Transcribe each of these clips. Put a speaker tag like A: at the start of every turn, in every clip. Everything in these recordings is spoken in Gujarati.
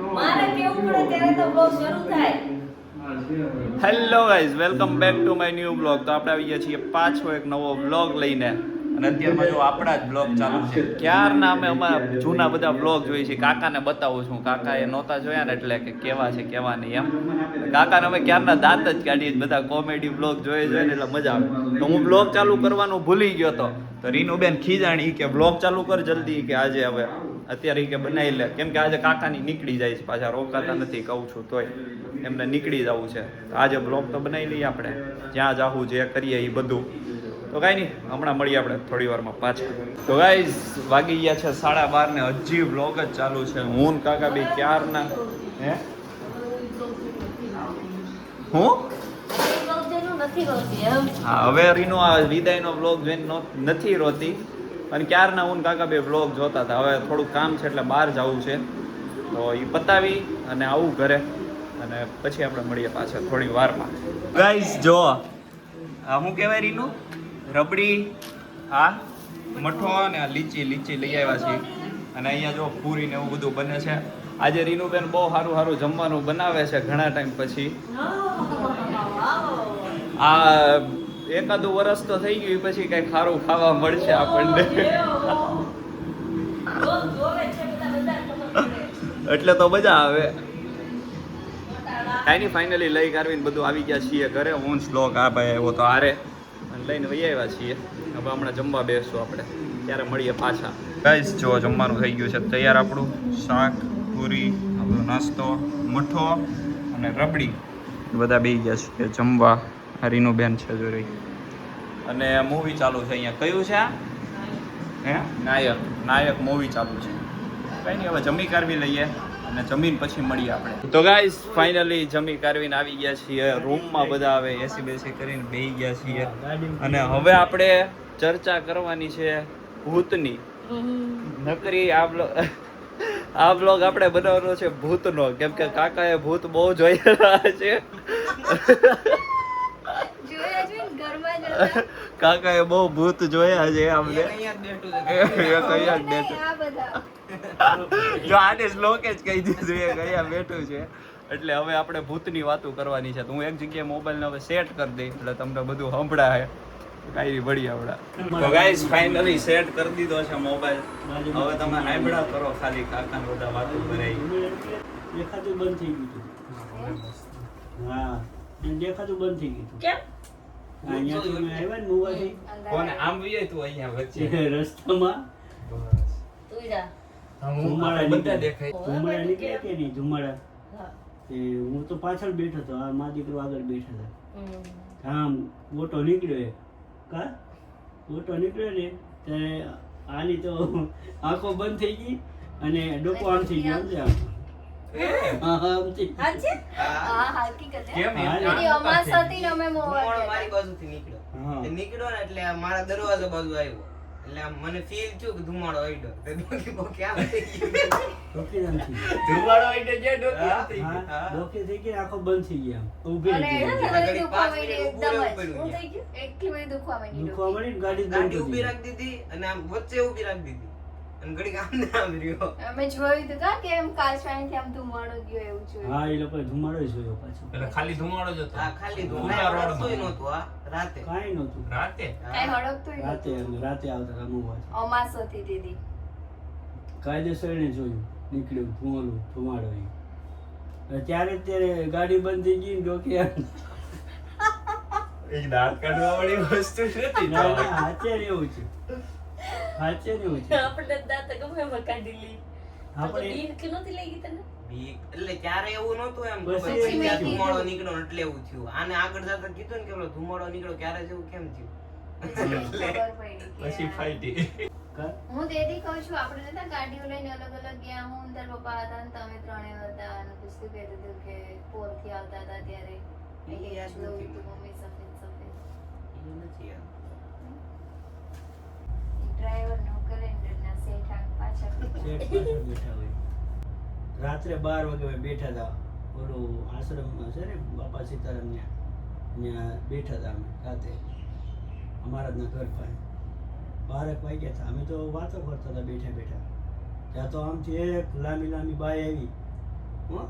A: મારે કેવું પડે ત્યારે તો બ્લોગ શરૂ થાય.
B: Hello guys, welcome back to my new blog. તો આપણે આવી ગયા છીએ પાછો એક નવો બ્લોગ લઈને. અને અત્યારમાં જો આપણા જ બ્લોગ ચાલુ છે. ક્યારના અમે અમારા જૂના બધા બ્લોગ જોઈએ છીએ. કાકાને બતાવું છું, કાકાએ નહોતા જોયા ને એટલે કે કેવા છે કેવા નહીં એમ. કાકાને અમે ક્યારના દાંત જ કાઢીએ, બધા કોમેડી બ્લોગ જોઈએ ને એટલે મજા આવે. તો હું બ્લોગ ચાલુ કરવાનું ભૂલી ગયો હતો. તો રીનુબેન ખીજાણી કે બ્લોગ ચાલુ કર જલ્દી, કે આજે હવે અત્યારે કે બનાવી લે, કેમ કે આજે કાકાની નીકળી જાય છે, પાછા રોકાતા નથી કહું છું તોય એમને નીકળી જવું છે. આજે બ્લોગ તો બનાવી લઈએ આપણે, જ્યાં જાવું જે કરીએ એ બધું. તો કાંઈ નહીં, હમણાં મળીએ આપણે થોડી વારમાં પાછા. તો ગાઈઝ વાગી ગયા છે 12:30 ને હજી બ્લોગ જ ચાલુ છે. હું ને કાકા બે ક્યારના હે હું હા હવે રીનો આ વિદાયનો બ્લોગ જોઈને નથી રોતી, અને ક્યારના હું કાકા બે બ્લોગ જોતા હતા. હવે થોડુંક કામ છે એટલે બહાર જવું છે, તો એ પતાવી અને આવું ઘરે, અને પછી આપણે મળીએ પાછા થોડી વારમાં. ગાઈઝ જો આ શું કહેવાય રીનું, રબડી, આ મઠો ને આ લીચી લઈ આવ્યા છીએ. અને અહીંયા જો પૂરી ને એવું બધું બને છે. આજે રીનુબેન બહુ સારું જમવાનું બનાવે છે ઘણા ટાઈમ પછી. આ એકાદું વર્ષ તો થઈ ગયું, પછી કઈ ખારું ખાવા મળશે આપણને, એટલે તો મજા આવે. કાંઈ નહીં, ફાઇનલી લઈ કાઢવીને બધું આવી ગયા છીએ ઘરે. હું શ્લોક આ ભાઈ આવ્યો તો આરે અને લઈને વહી આવ્યા છીએ. હવે હમણાં જમવા બેસશું આપણે, ત્યારે મળીએ પાછા. ગાઈસ જો જમવાનું થઈ ગયું છે તૈયાર આપણું. શાક, પૂરી, આપણો નાસ્તો, મઠો અને રબડી બધા બેસી ગયા છે જમવા. હરીનુબેન છે જો રહી, અને મૂવી ચાલુ છે અહીંયા. કયું છે આ? હે નાયક મૂવી ચાલુ છે. કંઈ નહીં, હવે જમી કાઢવી લઈએ અને જમીન પછી મળીએ આપણે. તો ગાઈસ ફાઇનલી જમી કાઢવીને આવી ગયા છીએ રૂમમાં. બધા હવે એસી બેસી કરીને બેસી ગયા છીએ, અને હવે આપણે ચર્ચા કરવાની છે ભૂતની. નકરી આ બ્લોગ આપણે બનાવવાનો છે ભૂતનો, કેમ કે કાકાએ ભૂત બહુ જોયેલા છે. કાકાએ બહુ ભૂત જોયા છે અમને. જો આને શ્લોકે જ કહી દીધું એ કયા બેઠું છે. એટલે હવે આપણે ભૂતની વાતો કરવાની છે. તો હું એક જગ્યાએ મોબાઈલને હવે સેટ કરી દઈ એટલે તમને બધું સંભળાય. કાંઈ બળી આવડા. તો ગાઈસ ફાઇનલી સેટ કરી દીધો છે મોબાઈલ. હવે તમે સાંભળા કરો ખાલી કાકાને બધા વાતો કરાઈ.
C: દેખાતું બંધ થઈ ગયું. હા દેખાતું બંધ થઈ ગયું. કેમ? અહીંયાથી મેં આવ્યા ને મોવાથી.
B: કોને આમ વીએ તું અહીંયા વચ્ચે
C: રસ્તામાં ધુમાડા
B: બધા દેખાય.
C: ધુમાડા નીકળ્યા કે નહીં ધુમાડા. હું તો પાછળ બેઠો હતો, આ મા દીકરો આગળ બેઠા હતા. આમ ઓટો નીકળ્યો, કા ઓટો નીકળ્યો ને ત્યારે આની તો આંખો બંધ થઈ ગઈ અને ડોકો આમ થઈ ગયો. સમજે આમ
D: નીકળ્યો ને એટલે મારા દરવાજા બાજુ આવ્યો, એટલે મને ફીલ થયું કે ધુમાડો આઈડો.
B: ધુમાડો આઈડો જે
C: ડોકી થઈ ગઈ, આંખો બંધ થઈ ગયા. ઊભી દુખવા મળી, ગાડી
D: ઊભી રાખી દીધી અને આમ વચ્ચે ઊભી રાખી દીધી.
A: અમે જોયું તો કા કેમ કાચવાણીથી આમ ધુમાડો ગયો એવું જોયું.
C: હા એ લોકો ધુમાડો જોયો પાછો.
B: એટલે ખાલી ધુમાડો જ હતો.
D: હા ખાલી ધુમાડો નહોતું. આ રાતે
C: કાઈ નહોતું.
B: રાતે
A: કાઈ હડકતું
C: રાતે આવતા હતા મોવા.
A: અમાસ હતી દીદી.
C: કાયદેસરને જોયું નીકળ્યું ધુમાડો એ. ત્યારે ગાડી બંધ થઈ ગઈ, ડોકી
B: એક દાંત કાઢવા વાળી વસ્તુ નથી.
C: હાચે એવું છે.
A: આપણે દાંત ગમે એમાં કાઢી લી.
C: આપણે
A: બીક નહોતી લાગી તને?
D: એટલે ત્યારે એવું નહોતું એમ.
C: પછી
D: ધુમાડો નીકળ્યો એટલે એવું થયું. આને આગળ જતા કીધું ને કે પેલો ધુમાડો નીકળ્યો ક્યારે જેવું કેમ થયું.
B: પછી ફાઈટી.
A: હું તેથી કહું છું, આપણે નતા ગાડીઓ લઈને અલગ ગયા. હું તાર પપ્પા હતા ને તમે ત્રણે હતા, અને પૂછતું કહેતું હતું કે પોરથી આવતા હતા ત્યારે મમ્મી સફેદ ડ્રાઈવર નો કેલેન્ડર ના સેટ પાછળ
C: બેઠા હોય. રાત્રે 12 વાગે બેઠા હતા, ઓલું આશ્રમમાં છે ને બાપા સીતારામ ત્યાં બેઠા હતા અમે રાતે અમારા ઘર પાસે. 12 વાગ્યા હતા. અમે તો વાતો કરતા હતા બેઠા. ત્યાં તો આમથી એક લાંબી બાઈ આવી હો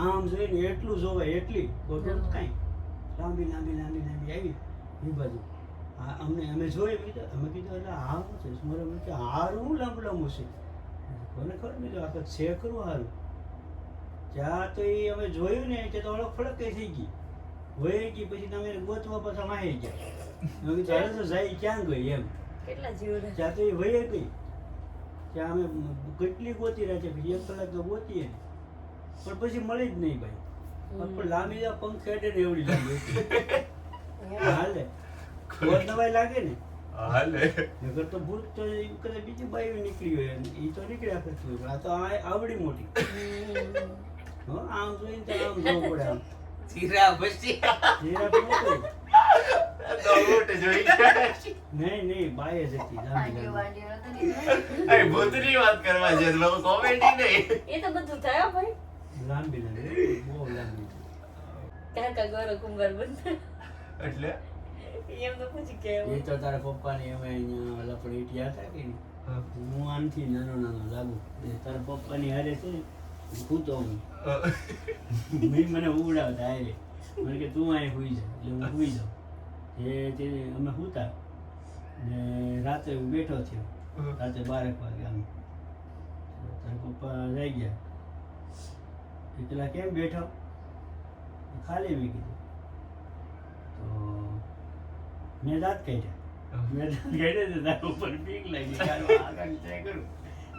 C: આમ જોઈને એટલું જોવાય એટલી ખોટું કાંઈ લાંબી લાંબી લાંબી લાંબી આવી એ બાજુ અમે જોઈએ અમે કીધું એટલે હારું છે સ્મરણ કે હારું લાંબુ લાંબુ છે કોને ખબર બીજું આખો છે ખરું હારું ત્યાં તો એ અમે જોયું ને કે તો ઓળખ ફળક કઈ થઈ ગઈ વહી ગઈ પછી તમે ગોતવા પાછા માહી ગયા મેં કીધું ચાલે તો જાય ક્યાં ગઈ એમ
E: કેટલા જીવ
C: ત્યાં તો એ વહી ગઈ ત્યાં અમે કેટલી ગોતી રહ્યા છે પછી 1 કલાક તો ગોતીએ પણ પછી મળી જ નહીં ભાઈ પણ લાંબી પંખ હેઠે ને એવડી લાગી હાલે કોઈ દવાઈ લાગે ને
B: હાલે
C: નગર તો ભૂત તો કદાચ બીજી બાઈ નીકળી હોય એ તો નીકળ્યા કરતું હોય આ તો આવડી મોટી હો આમ જોઈને તો આમ જોવું પડે આમ
D: જીરા પછી
C: જીરા પણ કોઈ
B: તો ઊંટ જોઈ
C: નહીં બાઈ જ હતી લાંબી
A: વાંડીઓ
C: લાંબી
A: વાંડીઓ તો નહીં.
B: અરે ભૂતની વાત કરવા છે લોકો કોમેડી નહીં
E: એ તો બધું થાય ભાઈ
C: લાંબી લાંબી બહુ લાંબી
E: કાકા ગોરો કુંભાર બંધ
B: એટલે
E: એમ તો પૂછી કે
C: એ તો તારા પપ્પાની અમે અહીંયા લપડી ઇટિયા હતા કે નહીં હું આનથી નાનો નાનો લાગુ એ તારા પપ્પાની હારે છે ને સૂતો હું મને ઉડાવતા આવે મને કે તું અહીં સુઈ જા એટલે હું સુઈ જાઉં તે અમે સૂતા ને રાતે હું બેઠો થયો રાતે 12 વાગે આમ તારા પપ્પા જઈ ગયા પેલા કેમ બેઠો ખાલી મેં કીધું તો મેં દાંત કાઢ્યા તો તારા ઉપર બીક લાગી આગળ ટ્રાય કરું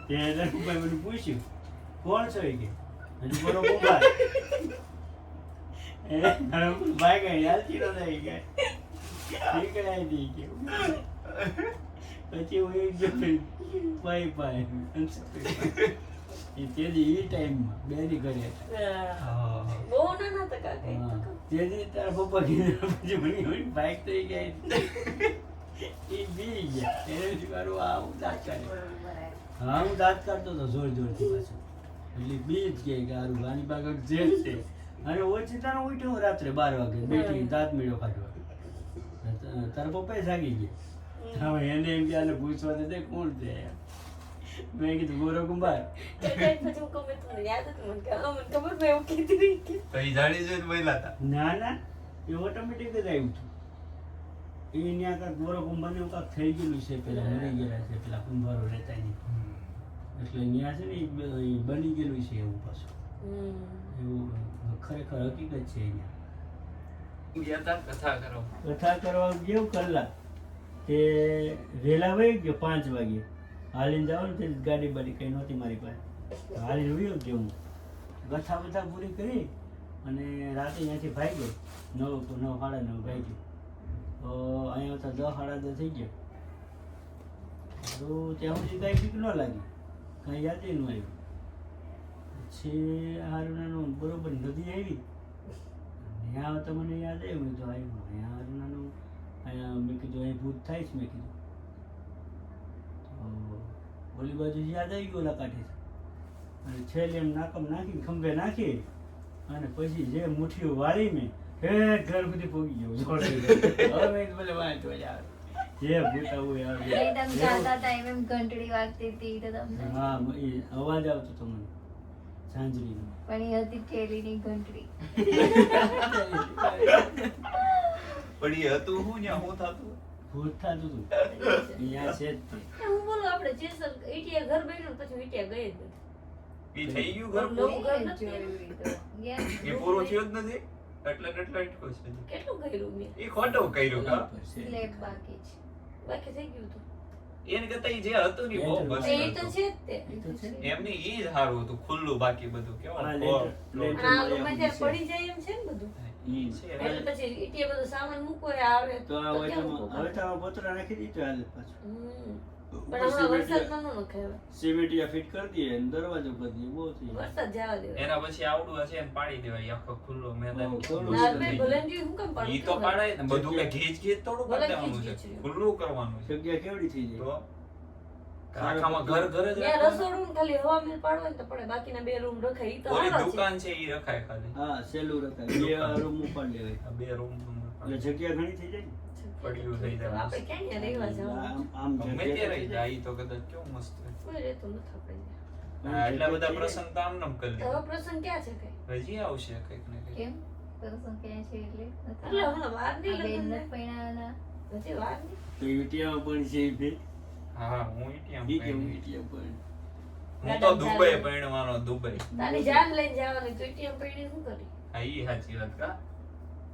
C: તે તારા પપ્પાએ મને પૂછ્યું કોણ છો એ કે હજુ બરો કુંભાર તારા ઉપર ભાઈ ગઈ હાલતી નો થઈ ગયા નીકળાય નહીં કે પછી હું એક ગયો પાઈ એ તેદી એ ટાઈમમાં બેની ઘરે હતા
E: બહુ નાના હતા કાકા એ તો.
C: તેદી તારા પપ્પા કીધું પછી મને બાઈક થઈ ગઈ એ બી ગયા એને શું કરું આ હું દાંત કાઢે
A: બરોબર આવે.
C: હા હું દાંત કાઢતો હતો જોર જોરથી પાછું એટલે બી જ કે આરું આની પાછળ જે જ છે અને ઓછી તારો ઉઠ્યો રાત્રે 12 વાગે બેઠી દાંત મીડો કાઢવા તારા પપ્પાએ જાગી ગયા હવે એને એમ કે આને પૂછવા દે કોણ છે મેં કીધું ગોરો કુંભાર
E: કાકા એ પછી હું કહું, મેં તમને યાદ હતું મને કે હા, મને ખબર મેં એવું કીધું ઈ કે.
B: તો એ જાણી જોઈને બોલ્યા હતા
C: ના ના એ ઓટોમેટિક જ આવ્યું હતું એ ત્યાં કાંઈક ગોરો કુંભારને એવું કાંઈક થઈ ગયેલું છે પેલા મરી ગયેલા છે પેલા કુંભારો રહેતા નહીં એટલે ત્યાં છે ને એ બની ગયેલું છે એવું પાછું એવું ખરેખર હકીકત છે અહીંયા
B: ગયા હતા કથા કરો
C: કથા કરવા ગયો કલાક તે વહેલા વહી ગયો 5 વાગે હાલીને જવાનું તે ગાડી બાડી કઈ નહોતી મારી પાસે હાલીને વયો ગયો હું કથા બધા પૂરી કરી અને રાતે ત્યાંથી ભાગ્યો 9 સાડા 9 ભાગ્યો તો અહીંયા હતા 10 સાડા 10 થઈ ગયા તો ત્યાં સુધી કાંઈ બીક ન લાગી કાંઈ યાદ ન આવ્યું પછી હારુનાનું બરોબર નદી આવી ત્યાં તો મને યાદ આવ્યું તો આવ્યું અહીંયા હારુનાનું અહીંયા મેં કીધું અહીં ભૂત થાય છે મેં કીધું તો ઓલી બાજુ યાદ આવી ગયું ઓલા કાંઠે અને છેલ્લે એમ નાકમ નાખીને ખંભે નાખી અને પછી જે મુઠ્ઠીઓ વાળી મેં ઘર સુધી પહોંચી ગયો જોડે હવે મેં બોલે વાંચ આવે જે ભૂત આવું આવે
A: એકદમ ચાલતા હતા એમ ઘંટડી વાગતી હતી તો તમને
C: હા એ અવાજ આવતો હતો મને સાંજરીનો
A: પણ એ હતી ઠેલીની ઘંટડી
B: પણ એ હતું હું ત્યાં હું થતું
C: ભૂત થતું હતું અહીંયા છે જ તે.
E: હું બોલું આપણે જેસલ ઈટિયા ઘર બન્યું ને પછી ઈટિયા ગઈ જ નથી.
B: એ થઈ ગયું ઘર
E: નવું
B: પૂરું?
E: ઘર નથી.
A: જોયું ઈ તો. ગયા
B: એ પૂરો થયો જ નથી એટલે અટકો છે
E: કેટલું કર્યું મેં
B: એ ખોટું કર્યું કા
C: બરાબર છે.
A: સ્લેબ બાકી છે.
E: બાકી થઈ ગયું હતું.
B: એને કરતા ઈ જે હતું ને બહુ
C: એ
B: મસ્ત
E: એ તો
B: હતું.
E: છે જ તે.
C: એ તો છે.
B: એમને ઈ જ સારું હતું ખુલ્લું બાકી બધું
C: હા,
B: કેવા
C: લેટર-
E: અને
C: લેટર.
E: આ ગમે ત્યારે પડી જાય એમ છે ને બધું.
C: ઈ છે.
E: એટલે પછી ઈટિયા બધું સામાન મૂકો એ આવે
C: તો આ
E: તો
C: હવે
E: કેવું
C: તો-
E: મૂકો?
C: હવે તો આમાં પતરા નાખી દીધો હાલ પાછું
E: પણ હમણાં વરસાદમાં ન નખાય.
C: સિમેન્ટિયા ફિટ કરી દઈએ અને દરવાજો કરી દઈએ બહુ થઈ જાય.
E: વરસાદ જવા દેવાય.
B: એના પછી આવડું હશે ને પાડી દેવાય આખો ખુલ્લો મેદાન
C: હા, ખુલ્લું.
E: ના, ભાઈ, ભલે ને હું કેમ પાડું?
B: ઈ તો પાડાય ને બધું કે ઘીચ ઘીચ થોડું
E: ભલે
B: કરી દેવાનું
E: ઘીચ
B: છે
E: ઘીચ.
B: ખુલ્લું કરવાનું છે
C: જગ્યા કેવડી થઈ
B: તો
C: જાય
B: આખામાં ઘર ઘર જ
E: ત્યાં
B: રાખવાનું.
E: રસોડું ને ખાલી હવા મિલ પાડવા ને તો પડે, બાકીના 2 રૂમ રખાય. ઈ તો
B: ઓલી
E: હારા છે.
B: દુકાન છે ઈ રખાય ખાલી
C: હા સહેલું રખાય બે રૂમ ઉપાડી લેવાય
B: આ 2 રૂમ
C: એટલે જગ્યા ઘણી થઈ જાય ને.
B: પડ્યું થઈ જાય.
E: તો આપણે ક્યાં ત્યાં રહેવા જવાનું?
C: આમ
B: ગમે તે
C: જગ્યા
B: રહી
C: થઈ
B: જાય ઈ તો કદાચ કેવું મસ્ત છે.
E: કોઈ રહેતું નથી આપણે ત્યાં.
B: એટલા બધા પ્રસંગ તો આમ નામ કરી
E: હવે પ્રસંગ ક્યાં છે કઈ
B: લીધા. હજી આવશે કંઈક ને કંઈક.
A: કેમ પ્રસંગ ક્યાં છે એટલે
E: એટલે હમણાં વાર નહીં
A: આ બેન
E: લગ્નને.
A: નથી પરણાવવાના.
E: હજી વાર નહીં.
C: તો યુટિયા પણ છે બે
B: હા હું ઇન્ડિયા
C: ઈ કેમ યુટિયા પણ
B: હું તો દુબઈ પરણવાનો દુબઈ.
E: તારી જાન લઈને જવાની તો ATM પડી શું કરી
B: હા ઈ સાચી વાત કા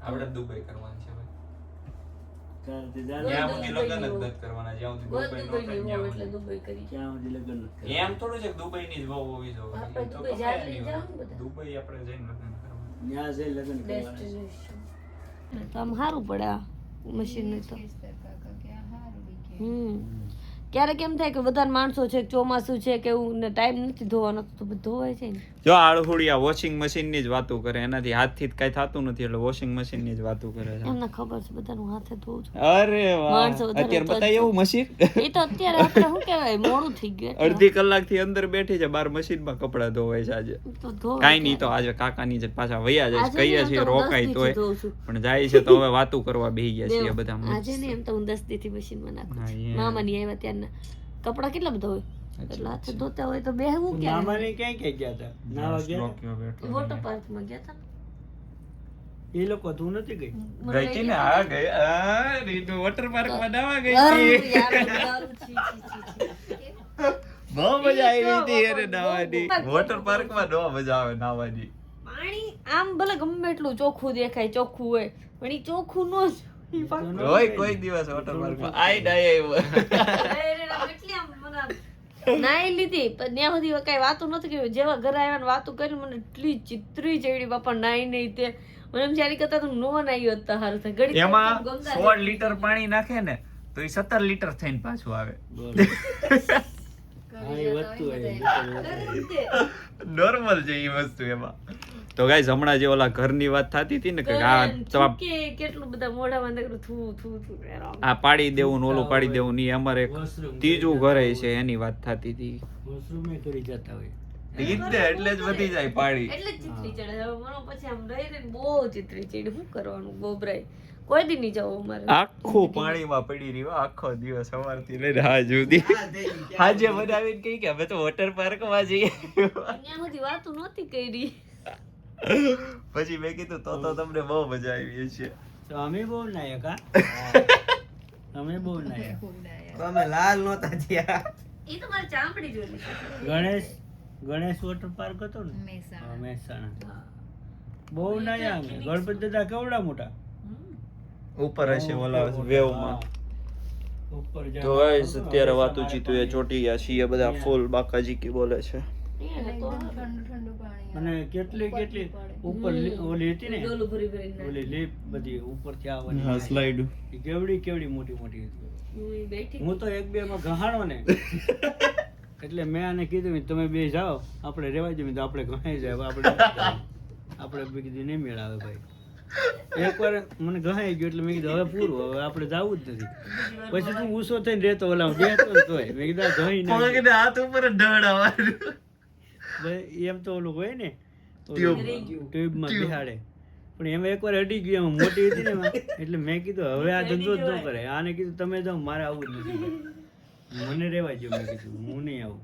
B: આપણે દુબઈ કરવાનું છે ભાઈ.
C: કારણ કે જાણ
B: ત્યાં
E: દુબઈ
B: સુધી લગ્ન જ
E: ની
B: નથી કરવાના જ્યાં સુધી
E: બસ
B: દુબઈ નો
E: દુબઈ ની
B: થાય
E: હોવ એટલે
B: ત્યાં
E: દુબઈ કરી
C: ક્યાં સુધી લગ્ન નથી કરવા.
B: એમ થોડું છે કે દુબઈ ની જ વહુ હોવી જોઈએ.
E: આપણે
B: એ તો
E: દુબઈ
B: ગમે
E: જાતે
B: એની
E: જાઓ ને
B: હોય.
E: બધા.
B: દુબઈ આપણે જઈને લગ્ન કરવાનું.
C: ત્યાં જઈ લગ્ન કરવાના છે.
E: ડેસ્ટિનેશન તો આમ સારું પડે આ મશીન ને તો
A: કાકા કે આ હારું ઈ કે.
E: ક્યારેક એમ થાય કે બધા માણસો છે ચોમાસું છે કે એવું ને ટાઈમ નથી ધોવાનો તો બધું ધોવાય છે ને
B: જો આળહુડિયા વોશિંગ મશીન ની જ વાતો કરે એનાથી હાથથી કઈ થતું નથી એટલે વોશિંગ મશીન ની જ વાતો કરે છે.
E: એમને ખબર છે બધાનું હાથે ધોવું છું
B: અરે વાહ
E: માણસો વધારે
B: અત્યારે
E: તો
B: બતાય એવું મશીન
E: એ તો અત્યારે આપણે શું કહેવાય મોડું થઈ ગયું એટલે.
B: અડધી કલાક થી અંદર બેઠી છે બાર મશીન માં કપડા ધોવાય છે આજે.
E: તો ધોવાય
B: કાઈ નહીં તો આજે કાકાની જ પાછા વયા જાય
E: આજે
B: કહીએ
E: નહીં,
B: છીએ
E: એમ તો હું
B: રોકાય
E: 10
B: તોય
E: ધોઉં છું.
B: પણ જાય છે તો હવે વાતો કરવા બેહી ગયા છીએ
E: દેવ,
B: બધા.
E: આજે નહીં એમ તો હું 10 થી મશીનમાં નાખું
B: હા,
E: છું.
B: એમ.
E: મામાની આવ્યા ત્યારના કપડા કેટલા બધા હોય એટલે હાથે ધોતા હોય તો બેહવું ક્યાં
C: મામાને ક્યાં ક્યાં ગયા હતા નાવા ગયા હતા?
E: વોટર પાર્ક માં ગયા હતા
C: એ લોકો તું નથી ગઈ
E: મને
B: ગઈ હતી ને આ ગઈ આ રીતુ વોટર પાર્ક માં નાવા ગઈ
E: અરે
B: હતી.
E: યાર, દારૂ, છી, છી, છી.
B: બહુ મજા આવી હતી એને નાવાની. વોટર પાર્ક માં બહુ મજા આવે નાવાની.
E: પાણી આમ ભલે ગમે એટલું ચોખ્ખું દેખાય ચોખ્ખું હોય પણ ઈ ચોખ્ખું નો જ ઈ પાછું
B: કોઈ દિવસ વોટર પાર્ક માં આઈ ડાય
E: એટલી આમ મને આમ નાઈ લીધી પણ ત્યાં સુધી કઈ વાતો નથી કરી જેવા ઘરે આવ્યા ને વાતો કરી મને એટલી ચિત્રી ચડી બાપા નાઈ નહીં તે મને એમ ચાલી કરતા તું નો નાઈ હતા હારું થાય ઘડી
B: એમાં
E: ગંગા
B: 16 લીટર પાણી નાખે ને તો એ 17 લીટર થઈને પાછું આવે.
C: હા એ વધતું હોય
B: નોર્મલ છે એ વસ્તુ એમાં. તો ગાઈસ હમણાં જે ઓલા ઘરની વાત થતી હતી ને કે આ
E: કેટલું બધા મોઢામાં અંદર થૂ થૂ થૂ
B: આ પાડી દેવું ને ઓલું પાડી દેવું ની અમારે એક ત્રીજું ઘરે છે એની વાત થતી હતી.
C: વોશરૂમે કરી જતા હોય
B: ઈ જ ને, એટલે જ વધી જાય પાડી.
E: એટલે જ ચિત્રી ચડે હવે મને પછી આમ રહી રહીને બહુ ચિત્રી ચડી શું કરવાનું ગોબરાય કોઈ દી નહીં જવું અમારે
B: આખું પાણીમાં પડી રહ્યું આખો દિવસ સવારથી લઈને હાજ સુધી. હાજે મને આવીને કહી કે અમે તો વોટર પાર્ક માં જઈએ.
E: ત્યાં સુધી વાતો નહોતી કરી
B: પછી મેં કીધું તો તમને બહુ મજા આવી છે.
C: તો અમે બહુ નાયક હા અમે બહુ નાયક
D: તો અમે લાલ નહોતા થયા.
E: એ તો મારી ચામડી જોઈ
C: ગણેશ વોટર પાર્ક હતો ને
A: મહેસાણા.
C: હા, મહેસાણા બહુ નાયા અમે ગણપતિ દાદા કેવડા મોટા
B: ઉપર હશે ઓલા વેવમાં.
C: હા. ઉપર
B: તો ગાઈસ અત્યારે વાતું જીતું એ ચોટી ગયા છીએ બધા ફૂલ બાકાજી કી બોલે છે.
A: ઠંડુ ઠંડુ પાણી
C: અને કેટલી ઉપર ઓલી હતી ને
E: ડોલું ભરી ભરીને
C: ઓલી લીપ બધી ઉપરથી આવવાની
B: હા સ્લાઇડ.
C: ઈ કેવડી મોટી મોટી હતી
E: હું બેઠી
C: હું તો એક બે માં ઘહાણો ને એટલે મેં આને કીધું તમે બે જાઓ આપણે રેવા જઈએ તો આપણે ઘણાઈ જાય હવે આપણે બે કીધું નહીં મેળ આવે ભાઈ એકવાર મને ઘણાઈ ગયું એટલે મેં કીધું હવે પૂરું હવે આપણે જવું જ નથી પછી તું ઊંસો થઈને રહેતો ઓલા બેતો જ તોય મેં કીધું આ ઘણી ના
B: હાથ ઉપર ઢળ આવવાનું.
C: ભાઈ એમ તો ઓલું હોય ને ટ્યુબમાં બિહાડે પણ એમાં એકવાર અડી ગયું એમાં મોટી હતી ને એમાં એટલે મેં કીધું હવે આ ધંધો જ ન કરે આને કીધું તમે જાઓ મારે આવું જ નથી ભાઈ. મને રેવા જો મેં કીધું હું નહીં આવું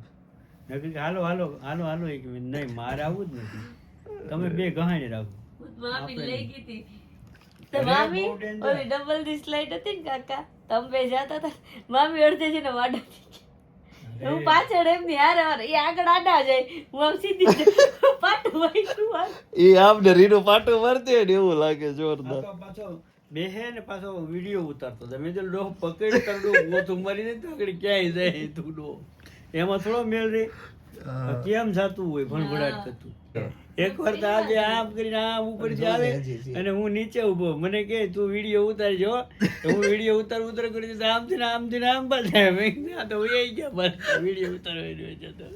C: મેં કીધું હાલો હાલો હાલો હાલો એ કીધું નહીં મારે આવું જ નથી તમે બે ગહાઈને રાખો
E: મામી લઈ ગઈ હતી તો
C: અરે,
E: મામી
C: બહુ danger.
E: ઓલી ડબલ ડી સ્લાઇડ હતી ને કાકા તમે બે જાતા હતા મામી અડધે છે ને વાડા હું પાછળ એમની હારે હારે એ આગળ આડા જાય હું આમ સીધી પાટું વાઈટું હાલ
B: એ આમ ને રીનું પાટું મારતી હોય ને એવું લાગે જોરદાર.
C: પાછો બેહે ને પાછો વિડીયો ઉતારતો હતો મેં જો ડો પકડી કરડો ગોથું મારીને તો આગળ ક્યાંય જાય તું ડો એમાં થોડો મેળ રે કેમ જાતું હોય ભણભડાટ કરતું એકવાર તો આજે આમ કરીને આમ ઉપરથી આવે અને હું નીચે ઊભો મને કહે તું વિડીયો ઉતારજો હું વિડીયો ઉતાર કરી દીધો આમથી ને આમ પાછા મેં કીધું આ તો વહી ગયા બસ વિડીયો ઉતારવા જતો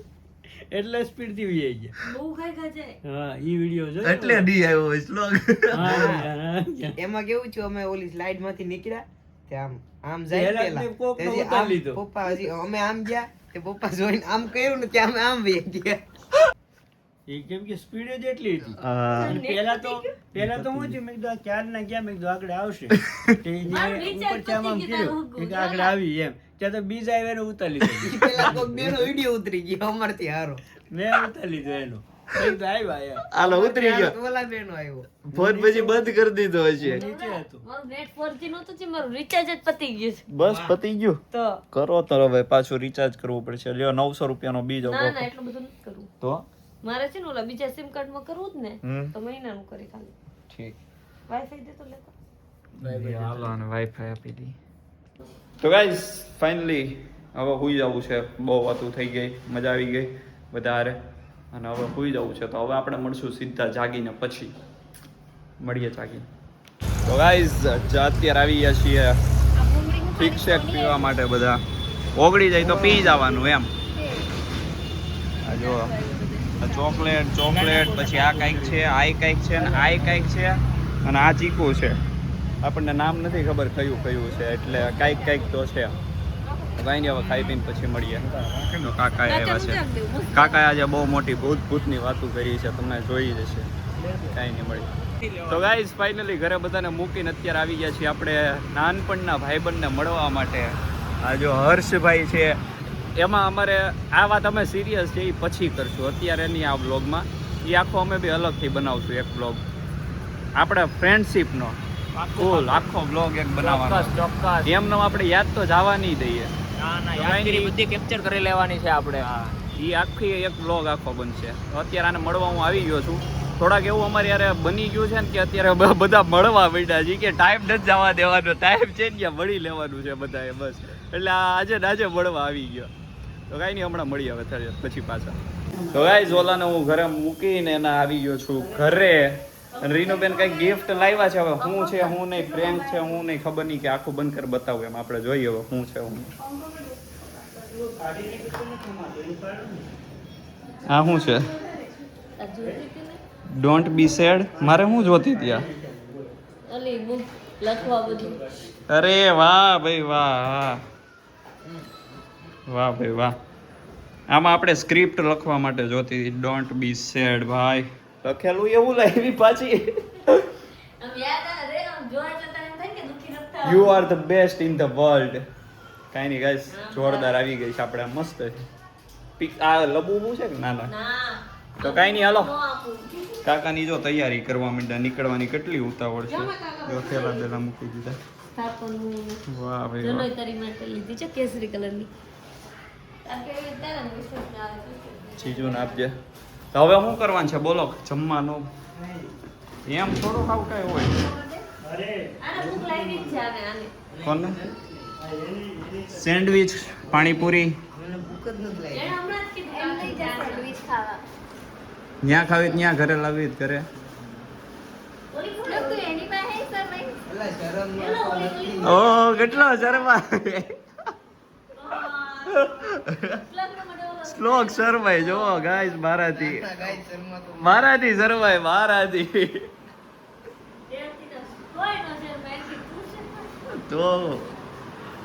C: એટલે સ્પીડથી વહી ગયા
E: બહુ ખાઈ ખા જાય
C: હા ઈ વિડીયો જો
B: એટલે ડી આવ્યો હોય સ્લોગ.
D: એમાં કેવું છે અમે ઓલી સ્લાઇડ માંથી નીકળ્યા તે આમ જાય
C: પહેલા
D: પેલા
C: મેં કોકનો
D: તેથી
C: ઉતારી
D: આમ
C: લીધો.
D: પપ્પા હજી અમે આમ ગયા તે પપ્પા જોઈને આમ કર્યું ને ત્યાં અમે આમ વહી ગયા.
C: એ કેમ કે સ્પીડ જ એટલી હતી
B: હા.
C: અને પહેલા તો હું થયું મેં કીધું આ ક્યાર ના ગયા મેં કીધું આગળ આવશે તે
E: મારું વિચાર
C: ઉપર આમ
E: પતી ગયું
C: કર્યું
E: તારું
C: કે આગળ આવી એમ ત્યાં તો બીજા આવ્યા ને ઉતારી લીધો
D: ઈ પેલા કોક બેનો વિડીયો ઉતરી ગયો અમારથી હારો
C: મેં ઉતારી લીધો એનો કઈ તો આવ્યા યાર
B: હાલો ઉતરી ગયો
D: તો ઓલા બેનો આવ્યો
B: ફોન પછી બંધ કરી દીધો હશે
C: નીચે હતું
E: મારું નેટ 4G નહોતું છે, મારું રિચાર્જ જ પતી ગયું છે.
B: બસ પતી ગયું
E: તો
B: કરો તો હવે પાછું રિચાર્જ કરવું પડશે લ્યો 900 રૂપિયાનો બીજો
E: ના ના એટલું બધું નથી કરવું.
B: તો
E: મારે છે ને ઓલા બીજા સિમ કાર્ડ માં કરવું જ ને
B: હમ.
E: તો મહિનાનું કરી ખાલી.
B: ઠીક
E: વાઈફાઈ દે તો લેતા.
B: હાલો અને વાઈફાઈ આપી દી તો ગાઈસ ફાઇનલી હવે હુઈ જવું છે બહુ વાતું થઈ ગઈ મજા આવી ગઈ વધારે અને હવે હુઈ જવું છે તો હવે આપણે મળશું સીધા જાગીને પછી મળીએ જાગીને તો ગાઈસ અત્યારે આવી ગયા છીએ
A: આ ભૂંગળીનું
B: થીક શેક
A: પાણી
B: પીવા માટે બધા ઓગળી જાય તો પી જવાનું એમ આ જો ચોકલેટ ચોકલેટ પછી આ કંઈક છે આ કંઈક છે ને આ કંઈક છે અને આ ચીકુ છે આપણને નામ નથી ખબર કયું કયું છે એટલે કાંઈક કાંઈક તો છે કાંઈ નહીં હવે ખાઈ પીને પછી મળીએ તો કાકા આવ્યા છે કાકાએ આજે બહુ મોટી ભૂતની વાતો કરી છે તમને જોઈ જશે કાંઈ નહીં મળી તો ગાઈઝ ફાઇનલી ઘરે બધાને મૂકીને અત્યારે આવી ગયા છીએ આપણે નાનપણના ભાઈબંધને મળવા માટે આ જો હર્ષભાઈ છે એમાં અમારે આ વાત અમે સિરિયસ છે એ પછી કરશું અત્યારે નહીં આ બ્લોગમાં એ આખો અમે બી અલગથી બનાવશું એક બ્લોગ આપણે ફ્રેન્ડશીપનો ફૂલ આખો બ્લોગ એક બનાવવાનો ચોક્કસ એમનો આપણે યાદ તો જવા નહીં દઈએ
D: બધી કેપ્ચર કરી લેવાની છે આપણે
B: એ આખી એક બ્લોગ આખો બનશે અત્યારે આને મળવા હું આવી ગયો છું થોડાક એવું અમારે યારે બની ગયું છે ને કે અત્યારે બધા મળવા માંડ્યા છે કે ટાઈમ નથી જવા દેવાનો ટાઈમ છે ને ત્યાં મળી લેવાનું છે બધાએ બસ એટલે આજે ને આજે મળવા આવી ગયો તો કાંઈ નહીં હમણાં મળી આવે ત્યારે પછી પાછા તો ગાઈઝ ઓલાને હું ઘરે મૂકીને એના આવી ગયો છું ઘરે અને રીનુબેન કંઈક ગિફ્ટ લાવ્યા છે હવે શું છે હું નહીં પ્રેન્ક છે હું નહીં ખબર નહીં કે આખું બંધ કરી બતાવું એમ આપણે જોઈએ હવે શું છે હું આ શું છે
E: આ જોઈતી હતી ને?
B: ડોન્ટ બી સેડ મારે શું જોતી ત્યાં
E: ઓલી બુક લખવા બધું.
B: અરે વાહ ભાઈ વાહ વાહ ભાઈ વાહ આમાં આપણે સ્ક્રિપ્ટ લખવા માટે જોતી હતી ડોન્ટ બી સેડ ભાઈ લખેલું એવું લાવી પાછી
E: આમ યાદ આવે રે, આમ જોવા એટલે તને એમ થાય કે દુઃખી નથી થવાનું.
B: You are the best in the world કાંઈ નહીં ગાઈસ જોરદાર આવી ગઈ છે આપણે મસ્ત આ લબુબુ છે કે ના ના
E: ના
B: તો કાંઈ નહીં હાલો
E: નો આપું.
B: કાકાની જો તૈયારી કરવા માંડ્યા નીકળવાની કેટલી ઉતાવળ છે જો થેલા બેલા મૂકી દીધા
E: સ્થાપનનું
B: વાહ ભાઈ વાહ
E: જનોઈ તારી માટે લીધી છે કેસરી કલરની. આ કેવી તારે ને વિશ્વાસ ના આવે છે.
B: ચીજું આપજે તો હવે શું કરવાનું છે બોલો જમવાનું એમ થોડું ખાવું કાંઈ હોય
C: અરે
E: આને ભૂખ લાગી જ છે આને.
B: કોને સેન્ડવિચ પાણીપુરી
D: મને ભૂખ જ નથી લાગી
E: એણે હમણાં જ કીધું
A: એમ લઈ જા સેન્ડવિચ ખાવા
B: ત્યાં ખાવી ત્યાં ઘરે લાવી જ ઘરે
E: ઓલી ફૂલ
A: લોકો એની પાસે સર ભાઈ
D: એલા શરમ નો
E: એલો ઓલી ઓલી
B: ઓ કેટલો શરમા શ્લોક શરમાય જો ગાઈસ મારાથી
D: ગાય શર્મા તો
B: મારાથી શરમાય મારાથી તો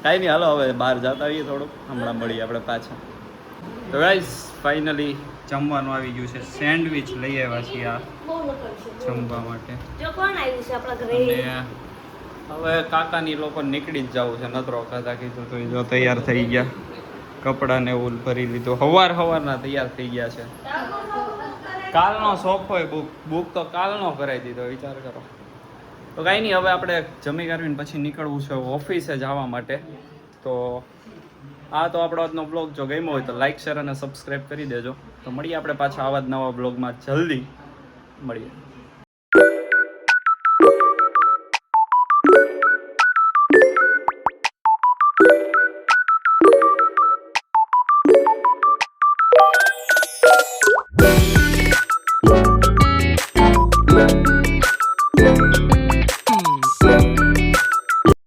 B: કાંઈ નહીં હાલો હવે બહાર જતા આવીએ થોડુંક હમણાં મળીએ આપણે પાછા તો ગાઈસ ફાઇનલી જમવાનું આવી ગયું છે સેન્ડવિચ લઈ આવ્યા છીએ આ જમવા માટે
E: જો કોણ આવ્યું છે આપણા ઘરે?
B: અને હવે કાકાની લોકો નીકળી જ જવું છે નતરો ખાતા કીધું તો એ જો તૈયાર થઈ ગયા કપડાં ને એવું ભરી લીધું સવારના તૈયાર થઈ ગયા છે કાલનો શોખ હોય બુક તો કાલનો કરાવી દીધો વિચાર કરો તો કાંઈ નહીં હવે આપણે જમી કાઢીને પછી નીકળવું છે ઓફિસે જવા માટે તો આ તો આપણો આજનો બ્લોગ જો ગમ્યો હોય તો લાઈક શેર અને સબસ્ક્રાઈબ કરી દેજો તો મળીએ આપણે પાછા આવા જ નવા બ્લોગમાં જલ્દી મળીએ